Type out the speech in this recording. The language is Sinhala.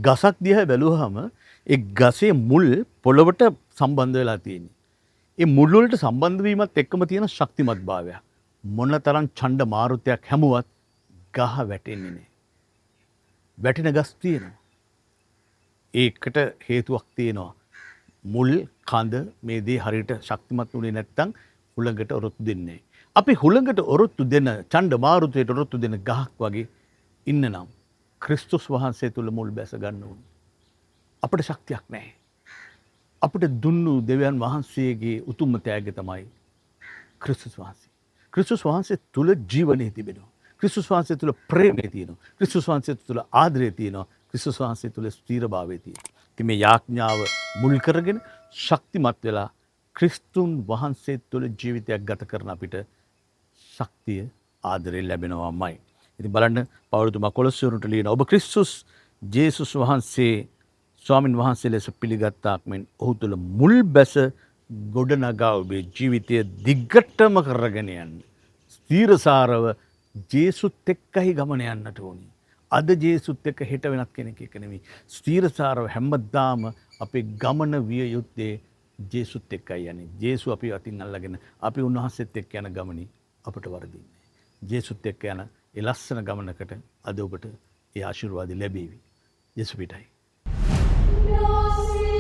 ගසක් දිහා බැලුවහම ඒ ගසේ මුල් පොළවට සම්බන්ධ වෙලා තියෙන්නේ. ඒ මුල් වලට සම්බන්ධ වීමත් එක්කම තියෙන ශක්තිමත් භාවය. මොනතරම් ඡණ්ඩ මාරුතයක් හැමුවත් ගහ වැටෙන්නේ නැහැ. වැටෙන ගස් තියෙනවා. ඒකට හේතුවක් තියෙනවා. මුල් කඳ මේ දේ හරියට ශක්තිමත් වුණේ නැත්නම් හුළඟට ඔරොත්තු දෙන්නේ නැහැ. අපි හුළඟට ඔරොත්තු දෙන ඡණ්ඩ මාරුතයට ඔරොත්තු දෙන ගහක් වගේ ඉන්න නම් ක්‍රිස්තුස් වහන්සේ තුල මුල් බැස ගන්න ඕනේ. අපිට ශක්තියක් නැහැ. අපිට දුන්නු දෙවියන් වහන්සේගේ උතුම්ම තෑග්ග තමයි ක්‍රිස්තුස් වහන්සේ. ක්‍රිස්තුස් වහන්සේ තුල ජීවනයේ තිබෙනවා. ක්‍රිස්තුස් වහන්සේ තුල ප්‍රේමය තියෙනවා. ක්‍රිස්තුස් වහන්සේ තුල ආදරය තියෙනවා. ක්‍රිස්තුස් වහන්සේ තුල ස්ථිරභාවය තියෙනවා. ඉතින් මේ යාඥාව මුල් කරගෙන ශක්තිමත් වෙලා ක්‍රිස්තුන් වහන්සේ තුල ජීවිතයක් ගත කරන අපිට ශක්තිය ආදරය ලැබෙනවාමයි. ඉතින් බලන්න පවුලතුමා කොලොස්සියරුන්ට ලියන ඔබ ක්‍රිස්තුස් ජේසුස් වහන්සේ ස්වාමින් වහන්සේ ලෙස පිළිගත්තාක් මෙන් ඔහු තුළ මුල් බැස ගොඩනගා ඔබේ ජීවිතය දිග්ගටම කරගෙන යන්න. ස්ථීරසාරව ජේසුත් එක්කයි ගමන යන්නට ඕනි. අද ජේසුත් එක්ක හෙට වෙනත් කෙනෙක් එක්ක නෙමෙයි. ස්ථීරසාරව හැමදාම අපේ ගමන විය යුත්තේ ජේසුත් එක්කයි යන්නේ. ජේසු අපි අතින් අල්ලගෙන අපි උන්වහන්සේත් එක්ක යන ගමනේ අපට වරදින්නේ. ජේසුත් එක්ක යන ඒ ලස්සන ගමනකට අද ඔබට ඒ ආශිර්වාද ලැබේවි. යේසු පිටයි. No,